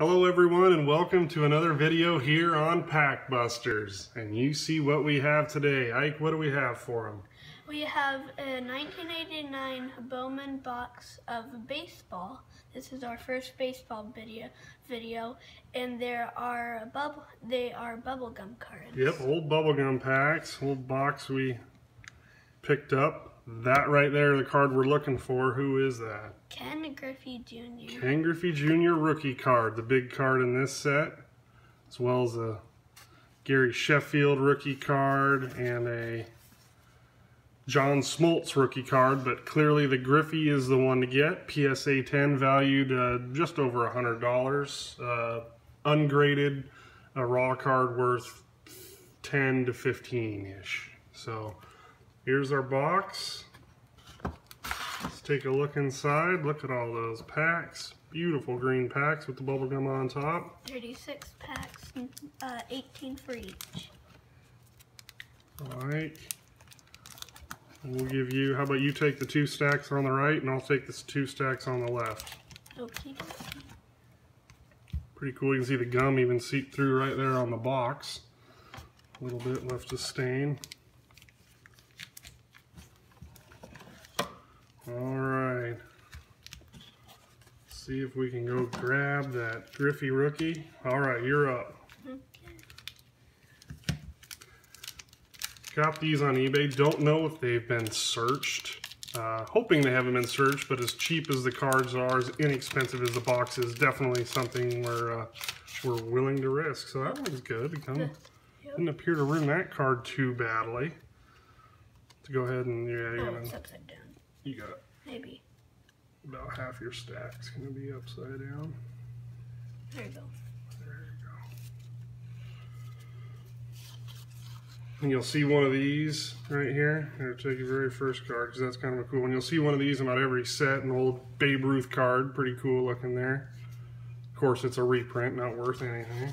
Hello everyone and welcome to another video here on PackBusters. And you see what we have today. Ike, what do we have for them? We have a 1989 Bowman box of baseball. This is our first baseball video, and they are bubblegum cards. Yep, old bubblegum packs, old box we picked up. That right there, the card we're looking for. Who is that? Ken Griffey Jr. Ken Griffey Jr. rookie card, the big card in this set, as well as a Gary Sheffield rookie card and a John Smoltz rookie card, but clearly the Griffey is the one to get. PSA 10 valued just over $100. Ungraded, a raw card worth 10 to 15-ish. So here's our box. Let's take a look inside. Look at all those packs. Beautiful green packs with the bubblegum on top. 36 packs, 18 for each. Alright. We'll give you, how about you take the 2 stacks on the right and I'll take the 2 stacks on the left. Okay. Pretty cool. You can see the gum even seep through right there on the box. A little bit left to stain. Alright. See if we can go grab that Griffey rookie. Alright, you're up. Got these on eBay. Don't know if they've been searched. Hoping they haven't been searched, but as cheap as the cards are, as inexpensive as the box is, definitely something we're willing to risk. So that one's good. Didn't appear to ruin that card too badly. To go ahead and It's upside down. You got it. Maybe. About half your stack's gonna be upside down. There you go. There you go. And you'll see one of these right here. I'll take your very first card because that's kind of a cool one. You'll see one of these in about every set, an old Babe Ruth card. Pretty cool looking there. Of course, it's a reprint, not worth anything.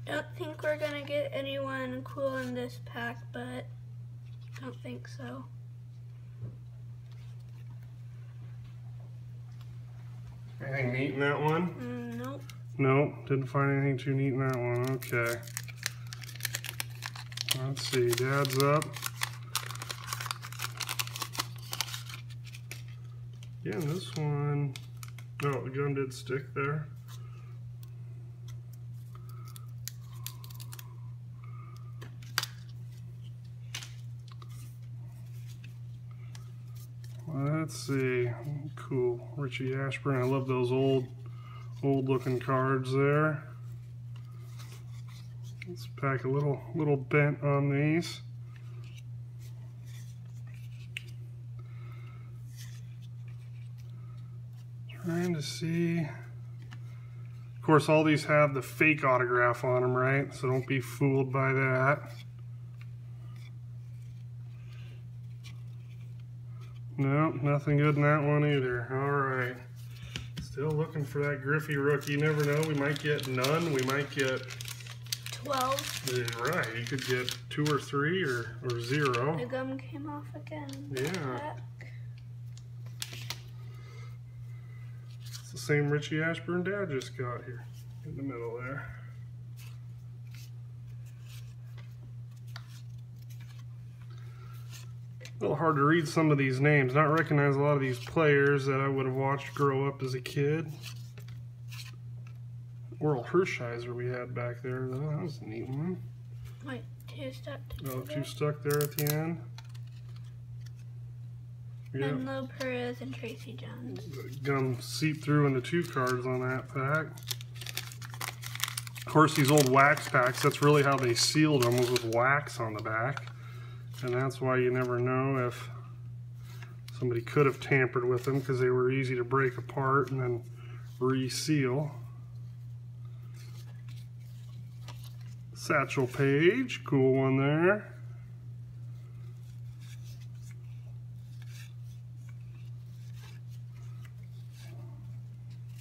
Don't think we're gonna get anyone cool in this pack, but don't think so. Anything neat in that one? Nope. Nope, didn't find anything too neat in that one. Okay. Let's see, Dad's up. Yeah, this one, oh, the gun did stick there. Let's see, cool, Richie Ashburn. I love those old looking cards there. Let's pack a little bent on these. Trying to see. Of course, all these have the fake autograph on them, right? So don't be fooled by that. Nope, nothing good in that one either. Alright. Still looking for that Griffey rookie. You never know. We might get none. We might get 12. Right. You could get 2 or 3 or 0. The gum came off again. Yeah. It's the same Richie Ashburn Dad just got here. In the middle there. A little hard to read some of these names. Not recognize a lot of these players that I would have watched grow up as a kid. Oral Hershiser we had back there, though. That was a neat one. Wait, 2 stuck together. Oh, 2 stuck there at the end. Yeah. And Lo Perez and Tracy Jones. Gum seep through into 2 cards on that pack. Of course, these old wax packs, that's really how they sealed them, was with wax on the back. And that's why you never know if somebody could have tampered with them, because they were easy to break apart and then reseal. Satchel Paige, cool one there.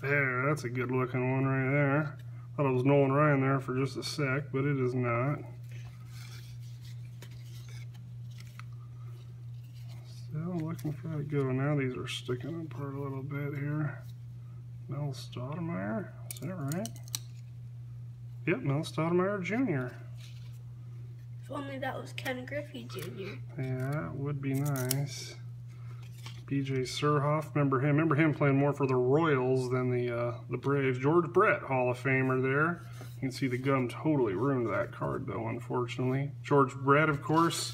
There, that's a good looking one right there. Thought it was Nolan Ryan there for just a sec, but it is not. Still looking for that good one. Now these are sticking apart a little bit here. Mel Stoudemire, is that right? Yep, Mel Stoudemire Jr. If only that was Ken Griffey Jr. Yeah, that would be nice. B.J. Surhoff, remember him? Remember him playing more for the Royals than the Braves. George Brett, Hall of Famer there. You can see the gum totally ruined that card, though, unfortunately. George Brett, of course,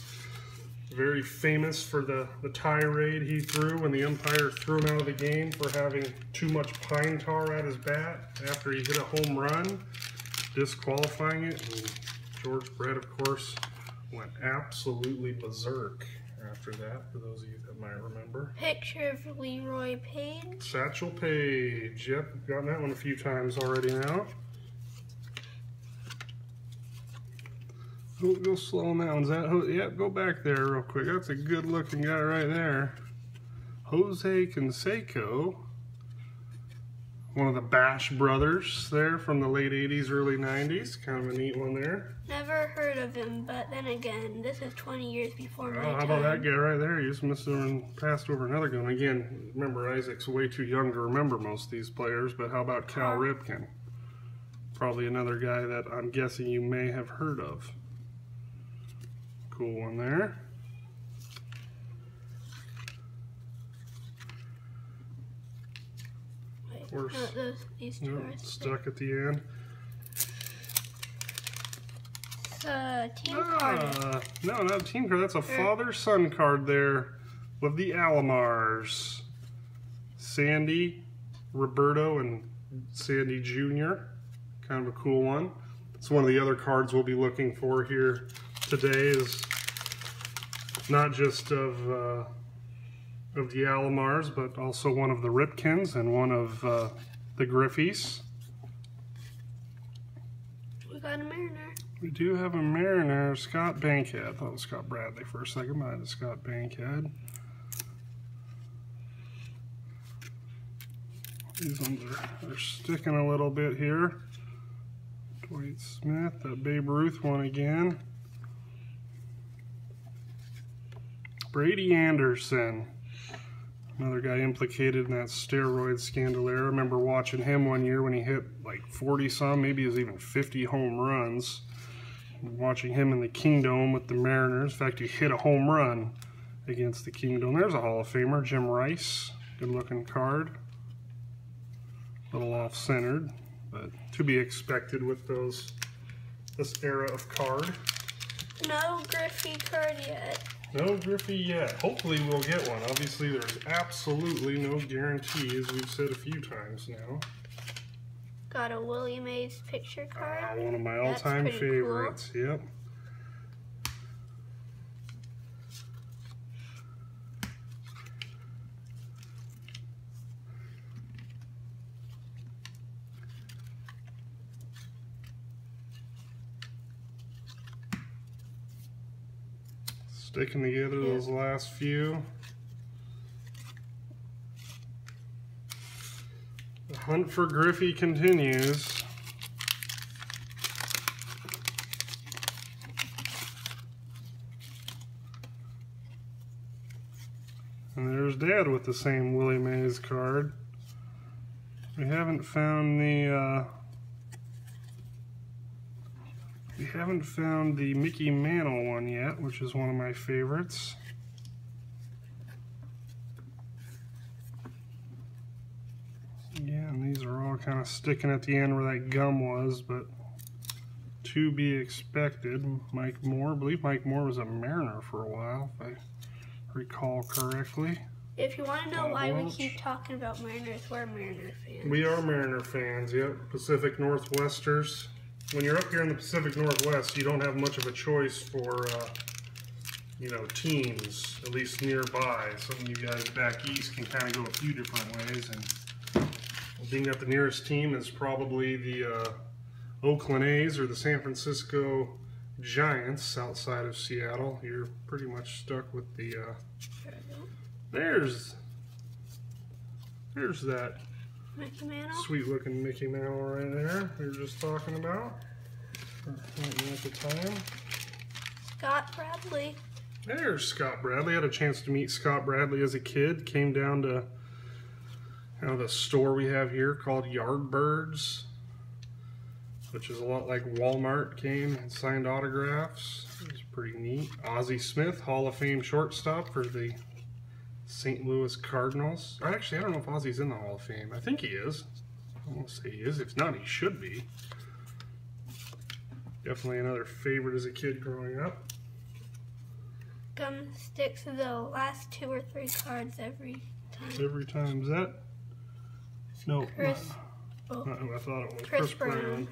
very famous for the tirade he threw when the umpire threw him out of the game for having too much pine tar at his bat after he hit a home run, disqualifying it. And George Brett, of course, went absolutely berserk after that, for those of you that might remember. Picture of Leroy Page. Satchel Paige. Yep, gotten that one a few times already now. Go slow on that one. Is that, yep, go back there real quick. That's a good looking guy right there. Jose Canseco. One of the Bash brothers there from the late 80s, early 90s. Kind of a neat one there. Never heard of him, but then again, this is 20 years before my time. How about that guy right there? You just missed him and passed over another good one. Again, remember, Isaac's way too young to remember most of these players, but how about Cal Ripken? Probably another guy that I'm guessing you may have heard of. Cool one there. Wait, no, these two are stuck at the end. Team card. No, not a team card. That's a father-son card there with the Alomars. Sandy, Roberto, and Sandy Jr. Kind of a cool one. It's one of the other cards we'll be looking for here today, is not just of the Alomars, but also one of the Ripkens and one of the Griffeys. We got a Mariner. We do have a Mariner, Scott Bankhead. I thought it was Scott Bradley for a second, but it's Scott Bankhead. These ones are sticking a little bit here. Dwight Smith, that Babe Ruth one again. Brady Anderson, another guy implicated in that steroid scandal there. I remember watching him one year when he hit like 40-some, maybe it was even 50 home runs. Watching him in the Kingdome with the Mariners. In fact, he hit a home run against the Kingdome. There's a Hall of Famer, Jim Rice. Good looking card. A little off-centered, but to be expected with this era of card. No Griffey card yet. No Griffey yet. Hopefully we'll get one. Obviously there's absolutely no guarantees. We've said a few times now. Got a Willie Mays picture card. One of my all-time favorites. Cool. Yep. Sticking together those last few. The hunt for Griffey continues. And there's Dad with the same Willie Mays card. We haven't found the Mickey Mantle one yet, which is one of my favorites. Yeah, and these are all kind of sticking at the end where that gum was, but to be expected. Mike Moore, I believe Mike Moore was a Mariner for a while, if I recall correctly. If you want to know why we keep talking about Mariners, we're Mariner fans. We are Mariner fans, yep. Pacific Northwesters. When you're up here in the Pacific Northwest, you don't have much of a choice for, you know, teams, at least nearby. Some of you guys back east can kind of go a few different ways. And being that the nearest team is probably the Oakland A's or the San Francisco Giants outside of Seattle, you're pretty much stuck with the, there's that Mickey Mantle. Sweet looking Mickey Mantle right there. We were just talking about. At the time. Scott Bradley. There's Scott Bradley. I had a chance to meet Scott Bradley as a kid. Came down to the store we have here called Yardbirds, which is a lot like Walmart. Came and signed autographs. It was pretty neat. Ozzie Smith, Hall of Fame shortstop for the St. Louis Cardinals. Actually, I don't know if Ozzie's in the Hall of Fame. I think he is. I want to say he is. If not, he should be. Definitely another favorite as a kid growing up. Gum sticks to the last 2 or 3 cards every time. Every time. Is that? No. Chris. Oh. I thought it was Chris Brown.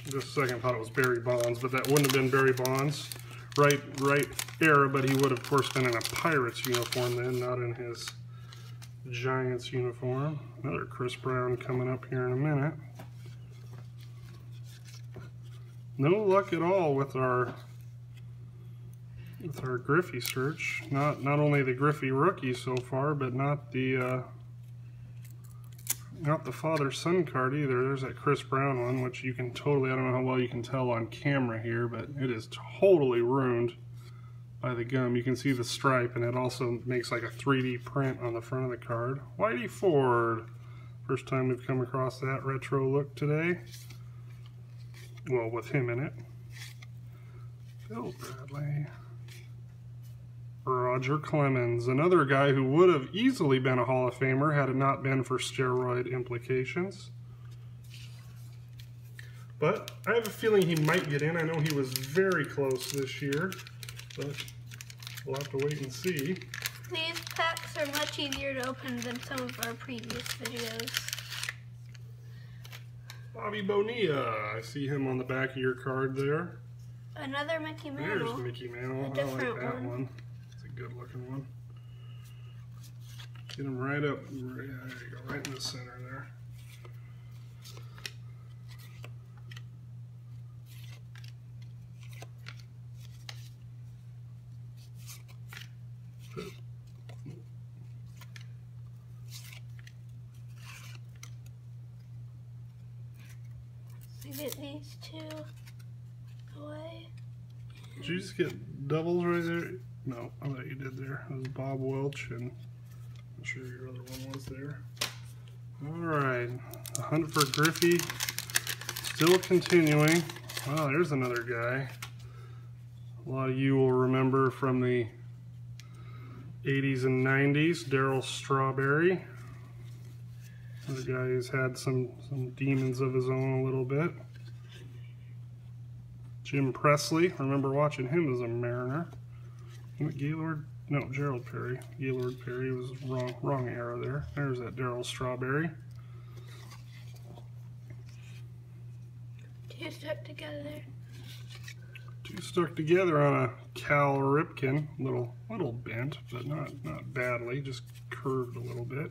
Just a second, I thought it was Barry Bonds, but that wouldn't have been Barry Bonds. Right era, but he would have, of course, been in a Pirates uniform then, not in his Giants uniform. Another Chris Brown coming up here in a minute. No luck at all with our Griffey search. Not only the Griffey rookie so far, but not the father-son card either. There's that Chris Brown one, which you can totally, I don't know how well you can tell on camera here, but it is totally ruined by the gum. You can see the stripe, and it also makes like a 3D print on the front of the card. Whitey Ford. First time we've come across that retro look today. Well, with him in it. Bill Bradley. Roger Clemens, another guy who would have easily been a Hall of Famer had it not been for steroid implications. But I have a feeling he might get in. I know he was very close this year, but we'll have to wait and see. These packs are much easier to open than some of our previous videos. Bobby Bonilla, I see him on the back of your card there. Another Mickey Mantle. There's Mickey Mantle. A different I like that one. It's a good looking one. Get him right up. There you go, right in the center there. Get these 2 away. Did you just get doubles right there? No, I thought you did there. It was Bob Welch, and I'm sure your other one was there. Alright, the hunt for Griffey still continuing. Wow, there's another guy. A lot of you will remember from the 80s and 90s, Darryl Strawberry. Another guy who's had some demons of his own a little bit. Jim Presley, remember watching him as a Mariner. Gaylord, no, Gerald Perry. Gaylord Perry was wrong era there. There's that Darryl Strawberry. 2 stuck together. 2 stuck together on a Cal Ripken. Little bent, but not badly, just curved a little bit.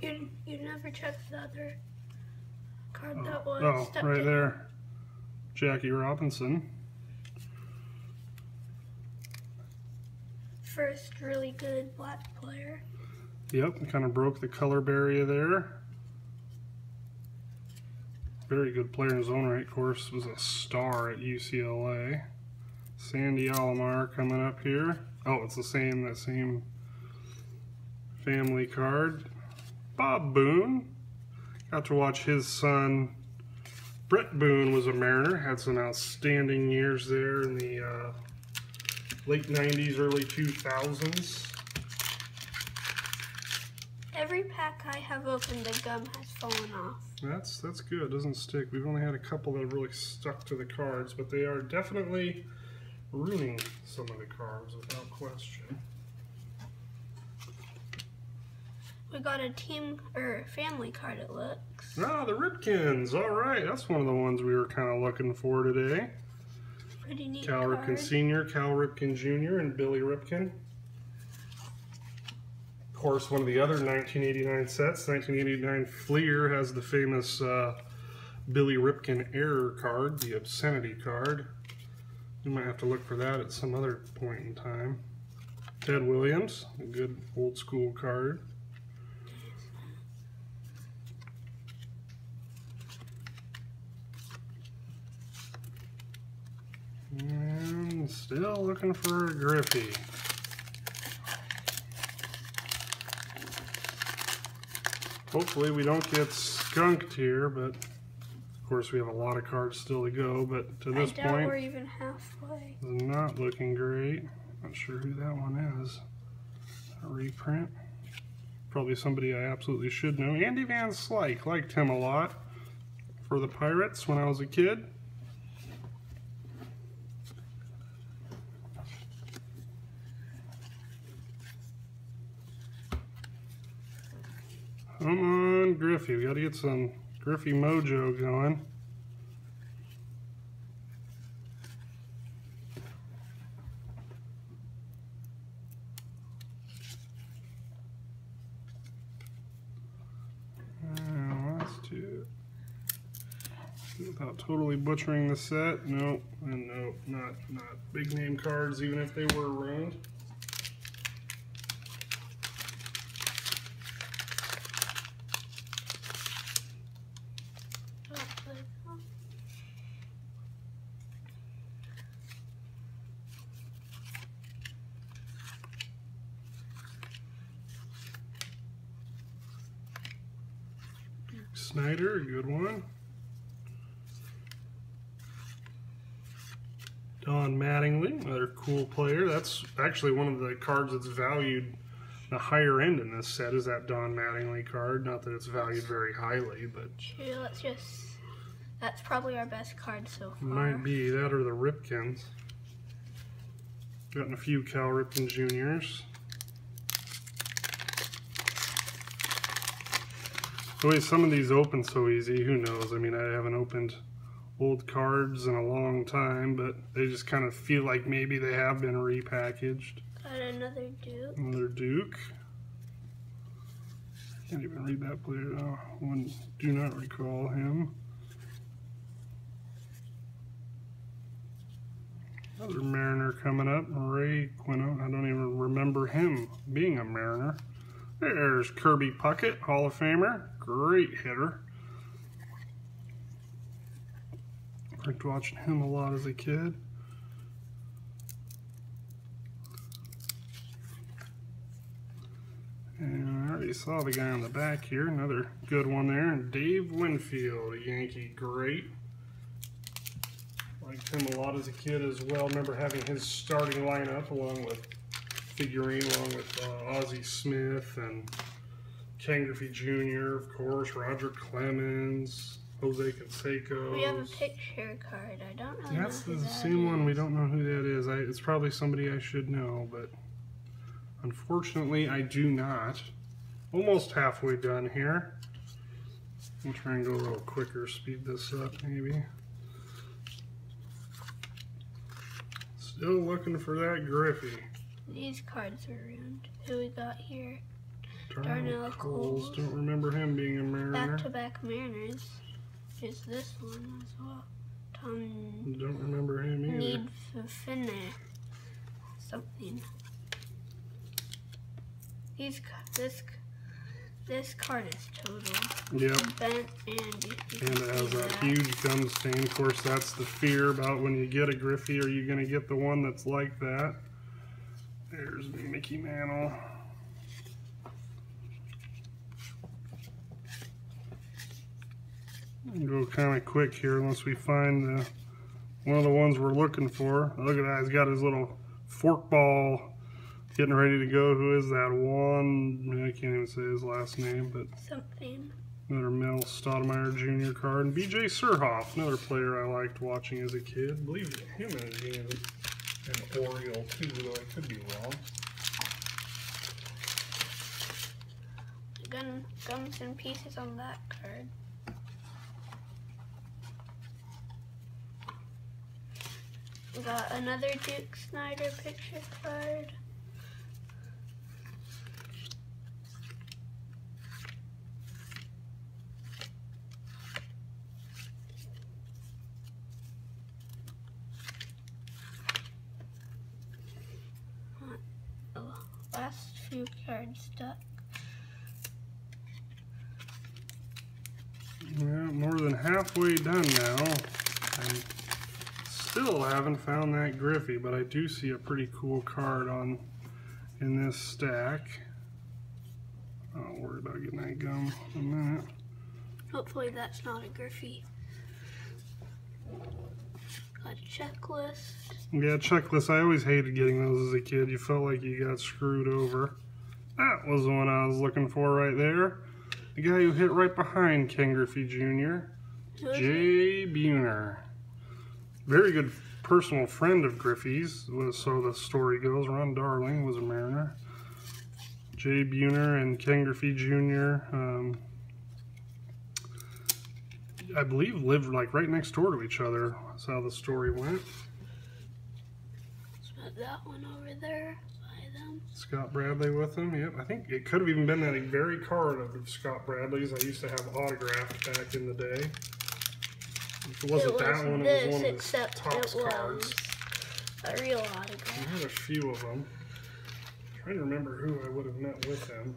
You never checked the other card that was stuck right in. there. Jackie Robinson. First really good black player. Yep, kind of broke the color barrier there. Very good player in his own right, of course, was a star at UCLA. Sandy Alomar coming up here. Oh, it's that same family card. Bob Boone. Got to watch his son, Brett Boone, was a Mariner. Had some outstanding years there in the late 90s, early 2000s. Every pack I have opened, the gum has fallen off. That's good. It doesn't stick. We've only had a couple that have really stuck to the cards, but they are definitely ruining some of the cards without question. We got a team or family card, it looks. Ah, the Ripkins. All right, that's one of the ones we were kind of looking for today. Pretty neat Cal card. Ripken Sr., Cal Ripken Jr., and Billy Ripken. Of course, one of the other 1989 sets, 1989 Fleer, has the famous Billy Ripken error card, the obscenity card. We might have to look for that at some other point in time. Ted Williams, a good old school card. still looking for a Griffey. Hopefully we don't get skunked here, but of course we have a lot of cards still to go, but to this I doubt point, we're even halfway. it's not looking great. Not sure who that one is. A reprint. Probably somebody I absolutely should know. Andy Van Slyke, liked him a lot for the Pirates when I was a kid. Come on, Griffey. We got to get some Griffey mojo going. Let's do it without totally butchering the set. Nope, and nope, not big name cards, even if they were ruined. Snyder, a good one. Don Mattingly, another cool player. That's actually one of the cards that's valued the higher end in this set, is that Don Mattingly card. Not that it's valued very highly, but That's probably our best card so far. Might be that or the Ripkins. Gotten a few Cal Ripken Juniors. The way some of these open so easy, who knows? I mean, I haven't opened old cards in a long time, but they just kind of feel like maybe they have been repackaged. Got another Duke. Another Duke. Can't even read that player. Oh, do not recall him. Another Mariner coming up. Ray Quino. I don't even remember him being a Mariner. There's Kirby Puckett, Hall of Famer. Great hitter. Liked watching him a lot as a kid. And I already saw the guy on the back here. Another good one there. And Dave Winfield, a Yankee great. Liked him a lot as a kid as well. Remember having his starting lineup along with Ozzie Smith and Ken Griffey Jr., of course, Roger Clemens, Jose Canseco. We have a picture card. I don't know. That's the same one. We don't know who that is. It's probably somebody I should know, but unfortunately I do not. Almost halfway done here. I'll try and go a little quicker, speed this up maybe. Still looking for that Griffey. These cards are ruined. Who we got here? Darnell Coles. Don't remember him being a Mariner. Back-to-back Mariners. Is this one as well? Tom. Don't remember him either. Need Finner. Something. This card is total. Yep. Bent and it has that huge gum stain. Of course, that's the fear about when you get a Griffey. Are you going to get the one that's like that? There's Mickey Mantle. Go kind of quick here unless we find one of the ones we're looking for. Look at that, he's got his little fork ball getting ready to go. Who is that one? I can't even say his last name, but something. Another Mel Stoudemire Jr. card. And B.J. Surhoff, another player I liked watching as a kid. I believe him as being an Oriole too, though I could be wrong. Gums and pieces on that card. We got another Duke Snyder picture card. Last few cards stuck. Yeah, more than halfway done now. I'm Still haven't found that Griffey, but I do see a pretty cool card in this stack. I'll worry about getting that gum in a minute. Hopefully that's not a Griffey. Got a checklist. Yeah, checklist. I always hated getting those as a kid. You felt like you got screwed over. That was the one I was looking for right there. The guy who hit right behind Ken Griffey Jr. Jay Buhner. Very good personal friend of Griffey's, so the story goes. Ron Darling was a Mariner. Jay Buhner and Ken Griffey Jr. I believe lived like right next door to each other. That's how the story went. Put that one over there by them. Scott Bradley with him. Yep, I think it could have even been that very card of Scott Bradley's I used to have autographed back in the day. If it wasn't that one, it was one of his Topps cards. A real autograph. I had a few of them. I'm trying to remember who I would have met with him.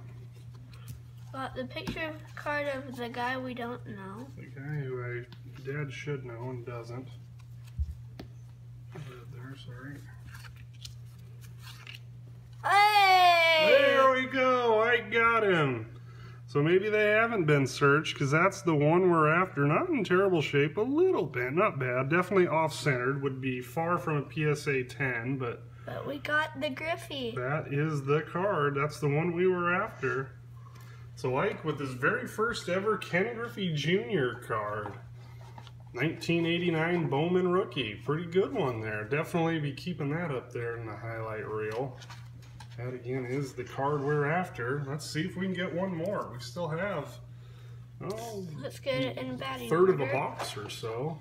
Got the picture card of the guy we don't know. The guy who Dad should know and doesn't. There, sorry. Hey! There we go. I got him. So maybe they haven't been searched because that's the one we're after. Not in terrible shape, a little bit, not bad. Definitely off-centered. Would be far from a PSA 10, but we got the Griffey. That is the card. That's the one we were after. So Ike with his very first ever Ken Griffey Jr. card. 1989 Bowman rookie. Pretty good one there. Definitely be keeping that up there in the highlight reel. That again is the card we're after. Let's see if we can get one more. We still have, let's get it in batting third order. of a box or so.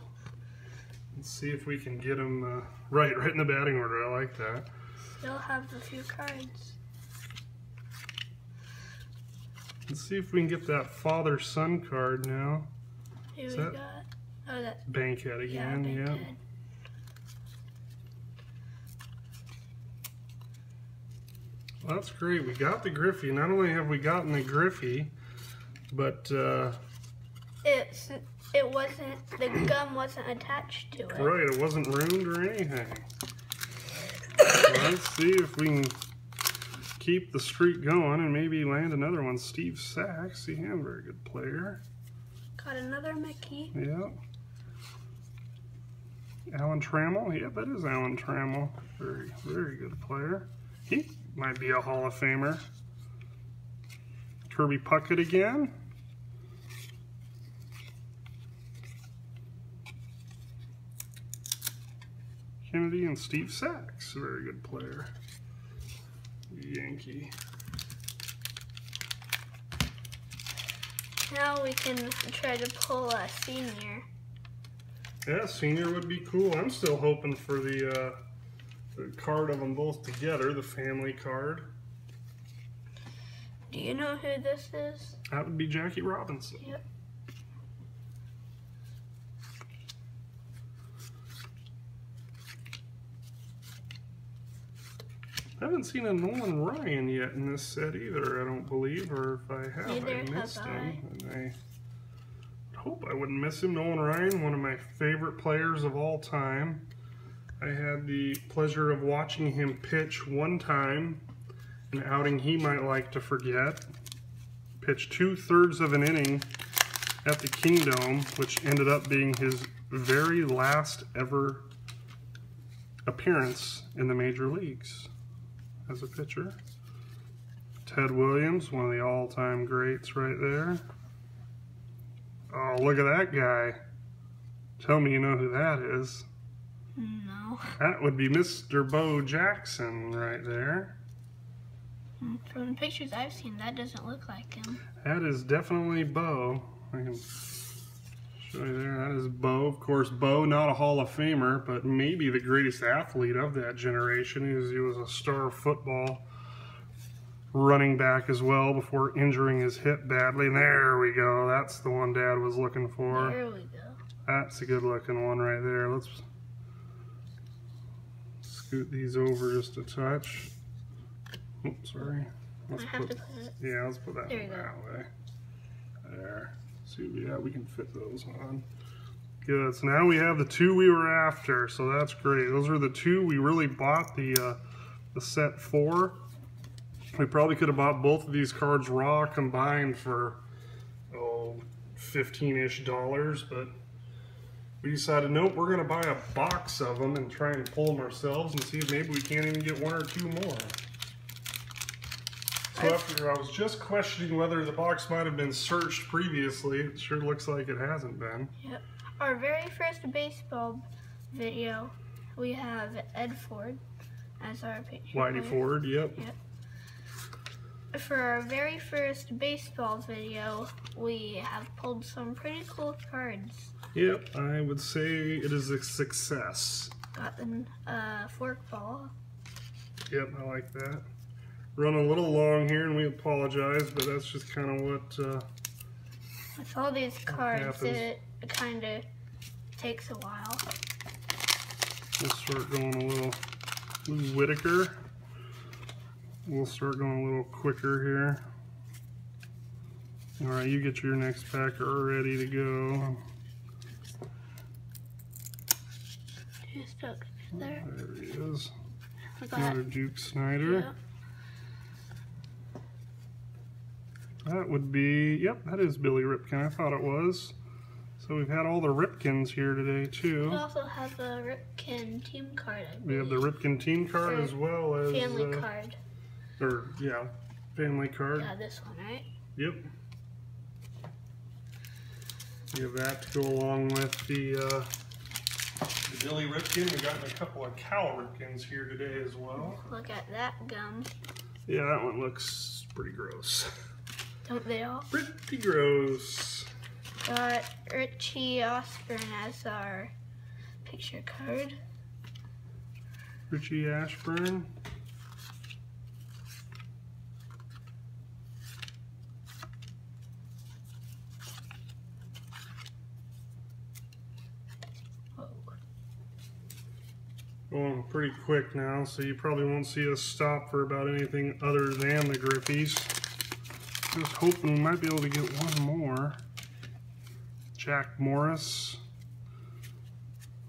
Let's see if we can get them right in the batting order. I like that. Still have a few cards. Let's see if we can get that father-son card now. Here we got. Oh, that's Bankhead again. Yeah. Bankhead. Well, that's great. We got the Griffey. Not only have we gotten the Griffey, but it wasn't, the gum wasn't attached to it. Right, it wasn't ruined or anything. So let's see if we can keep the streak going and maybe land another one. Steve Sachs, see him, very good player. Got another Mickey. Yeah. Alan Trammell, yeah, that is Alan Trammell. Very, very good player. He might be a Hall of Famer. Kirby Puckett again. Kennedy and Steve Sachs, very good player. Yankee. Now we can try to pull a senior. Yeah, senior would be cool. I'm still hoping for the card of them both together, the family card. Do you know who this is? That would be Jackie Robinson. Yep. I haven't seen a Nolan Ryan yet in this set either, I don't believe, or if I have, Neither I missed have him. And I hope I wouldn't miss him. Nolan Ryan, one of my favorite players of all time. I had the pleasure of watching him pitch one time, an outing he might like to forget. Pitched 2/3 of an inning at the Kingdome, which ended up being his very last ever appearance in the major leagues as a pitcher. Ted Williams, one of the all-time greats right there. Oh, look at that guy. Tell me you know who that is. No. That would be Mr. Bo Jackson right there. From the pictures I've seen, that doesn't look like him. That is definitely Bo. I can show you there. That is Bo. Of course, Bo, not a Hall of Famer, but maybe the greatest athlete of that generation. He was a star football running back as well before injuring his hip badly. And there we go. That's the one Dad was looking for. There we go. That's a good looking one right there. Let's scoot these over just a touch. Oops, sorry. Let's put that There one that way. There. See what we got. We can fit those on. Good. So now we have the two we were after, so that's great. Those are the two we really bought the set for. We probably could have bought both of these cards raw combined for, $15-ish, but we decided, nope, we're going to buy a box of them and try and pull them ourselves and see if maybe we can't even get one or two more. So after I was just questioning whether the box might have been searched previously, it sure looks like it hasn't been. Yep. Our very first baseball video, we have Ed Ford as our picture. Whitey Ford, yep. Yep. For our very first baseball video, we have pulled some pretty cool cards. Yep, I would say it is a success. Got the fork ball. Yep, I like that. Run a little long here, and we apologize, but that's just kind of what... with all these cards, happens. it kind of takes a while. We'll start going a little Whitaker. We'll start going a little quicker here. All right, you get your next packer ready to go. Just stuck there. There he is. Another Duke Snyder. Yeah. That would be, yep, that is Billy Ripken. I thought it was. So we've had all the Ripkins here today too. We also have the Ripken team card. We have the Ripken team card as well as family card. Or yeah, family card. Yeah, this one, right? Yep. We have that to go along with the Billy Ripken. We've gotten a couple of Cal Ripkins here today as well. Look at that gum. Yeah, that one looks pretty gross. Don't they all? Pretty gross. Got Richie Osborne as our picture card. Richie Ashburn. Whoa. Going pretty quick now, so you probably won't see us stop for about anything other than the Griffies. Just hoping we might be able to get one more. Jack Morris,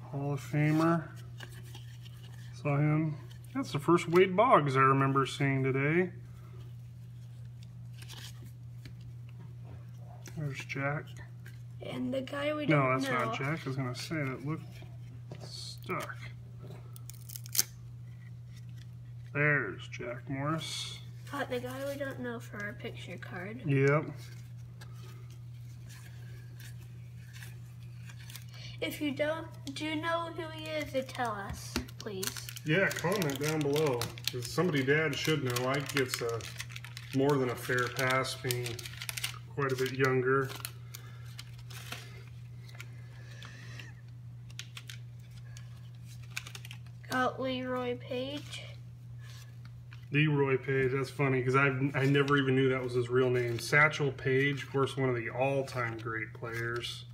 Hall of Famer. Saw him. That's the first Wade Boggs I remember seeing today. There's Jack. And the guy we don't know. No, that's not Jack. I was going to say that looked stuck. There's Jack Morris. Got the guy we don't know for our picture card. Yep. If you do know who he is, then tell us, please. Yeah, comment down below. 'Cause somebody Dad should know. Ike gets more than a fair pass, being quite a bit younger. Got Leroy Page. Leroy Page, that's funny because I never even knew that was his real name. Satchel Paige, of course, one of the all-time great players.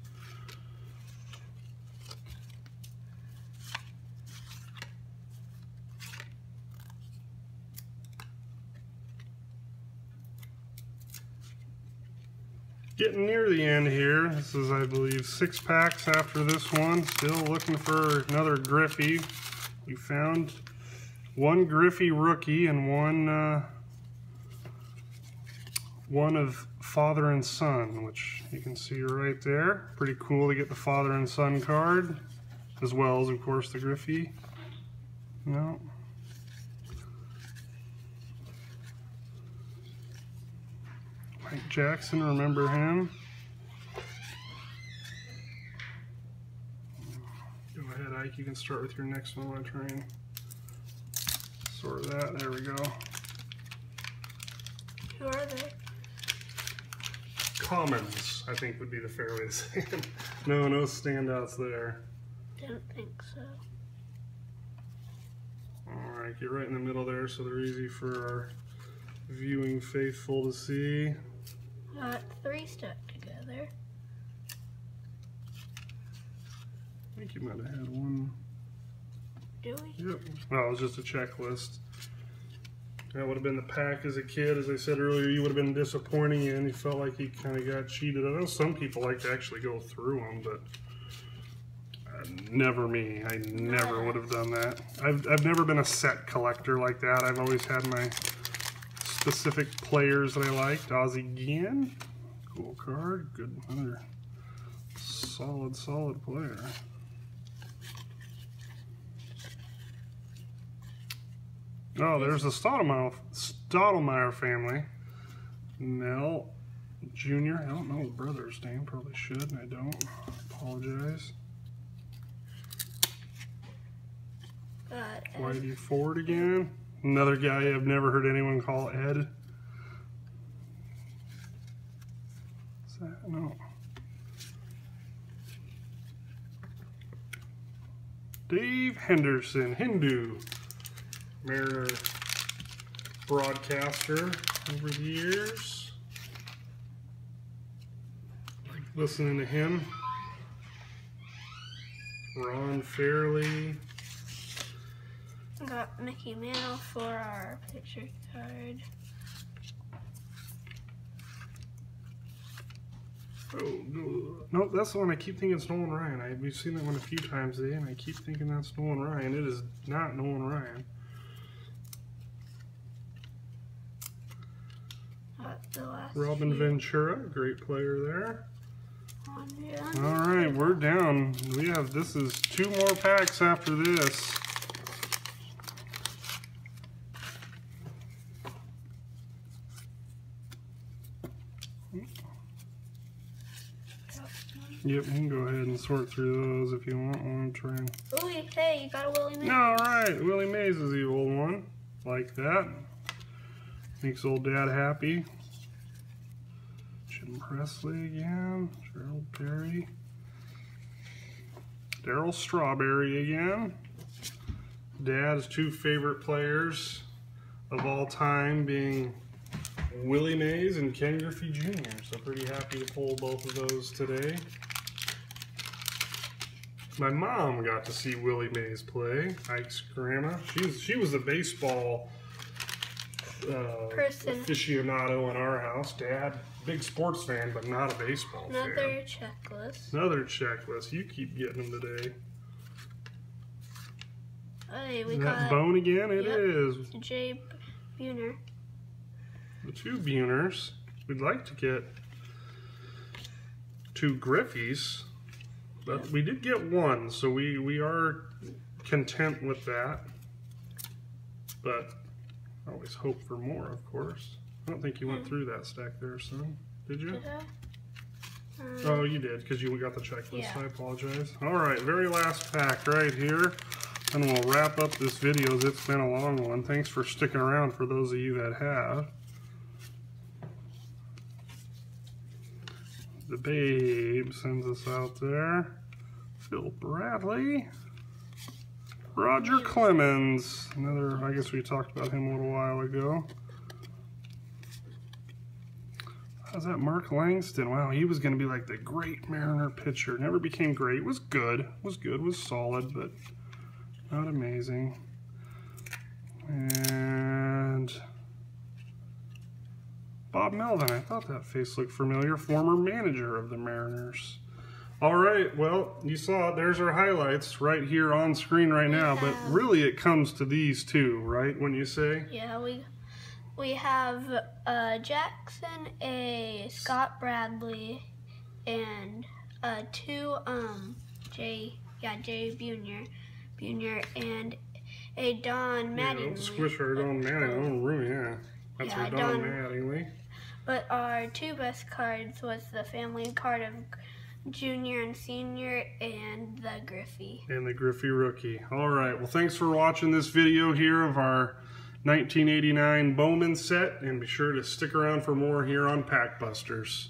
Getting near the end here. This is, I believe, 6 packs after this one. Still looking for another Griffey. We found one Griffey rookie and one of father and son, which you can see right there. Pretty cool to get the father and son card, as well as, of course, the Griffey. No. Mike Jackson, remember him? Go ahead, Ike, you can start with your next one while I try and sort that. There we go. Who are they? Commons, I think would be the fair way to say it. No standouts there. Don't think so. Alright, get right in the middle there so they're easy for our viewing faithful to see. Got 3 stuck together. I think you might have had one. Do we? Yep. Well, it was just a checklist. That would have been the pack as a kid. As I said earlier, you would have been disappointing in. You felt like you kind of got cheated. I know some people like to actually go through them, but never me. I never would have done that. I've never been a set collector like that. I've always had my specific players that I liked. Ozzie Guillen, cool card. Good, another solid player. Oh, there's the Stottlemyre family. Mel Jr. I don't know the brother's name. Probably should, and I don't. Apologize. Whitey Ford again. Another guy I've never heard anyone call Ed. Is that? No. Dave Henderson, Hindu. Mariner broadcaster over the years. Like listening to him. Ron Fairley. Got Mickey Mantle for our picture card. Oh, no, that's the one I keep thinking it's Nolan Ryan. We've seen that one a few times today, and I keep thinking that's Nolan Ryan. It is not Nolan Ryan. Robin Ventura, great player there. All right, we're down. This is 2 more packs after this. Yep, you can go ahead and sort through those if you want one. Try and... Oh, hey, you got a Willie Mays. All right, Willie Mays is the old one. Like that. Makes old Dad happy. Jim Presley again. Gerald Perry. Darryl Strawberry again. Dad's 2 favorite players of all time being Willie Mays and Ken Griffey Jr. So pretty happy to pull both of those today. My mom got to see Willie Mays play. Ike's grandma. She was a baseball aficionado in our house. Dad, big sports fan, but not a baseball fan. Another checklist. Another checklist. You keep getting them today. Hey, we is got that Bone again? It yep, is. J. Buhner. The 2 Buhners. We'd like to get 2 Griffeys, but we did get 1, so we are content with that. But I always hope for more, of course. I don't think you went through that stack there, son. Did you? Did I? Oh, you did, because you got the checklist. Yeah. I apologize. All right, very last pack right here. And we'll wrap up this video. It's been a long one. Thanks for sticking around for those of you that have. The Babe sends us out there. Phil Bradley. Roger Clemens. Another, I guess we talked about him a little while ago. How's that? Mark Langston. Wow, he was going to be like the great Mariner pitcher. Never became great. Was good. Was good. Was solid, but not amazing. And Bob Melvin. I thought that face looked familiar. Former manager of the Mariners. All right, well, you saw it. There's our highlights right here on screen right now. But really, it comes to these 2, right? When you say? Yeah, we have Jackson, a Scott Bradley, and 2 J. Buhner, and a Don Mattingly. Yeah, squish our Don Mattingly. Yeah, that's our Don Mattingly. But our 2 best cards was the family card of Junior and Senior and the Griffey. And the Griffey rookie. All right, well, thanks for watching this video here of our 1989 Bowman set, and be sure to stick around for more here on PackBusters.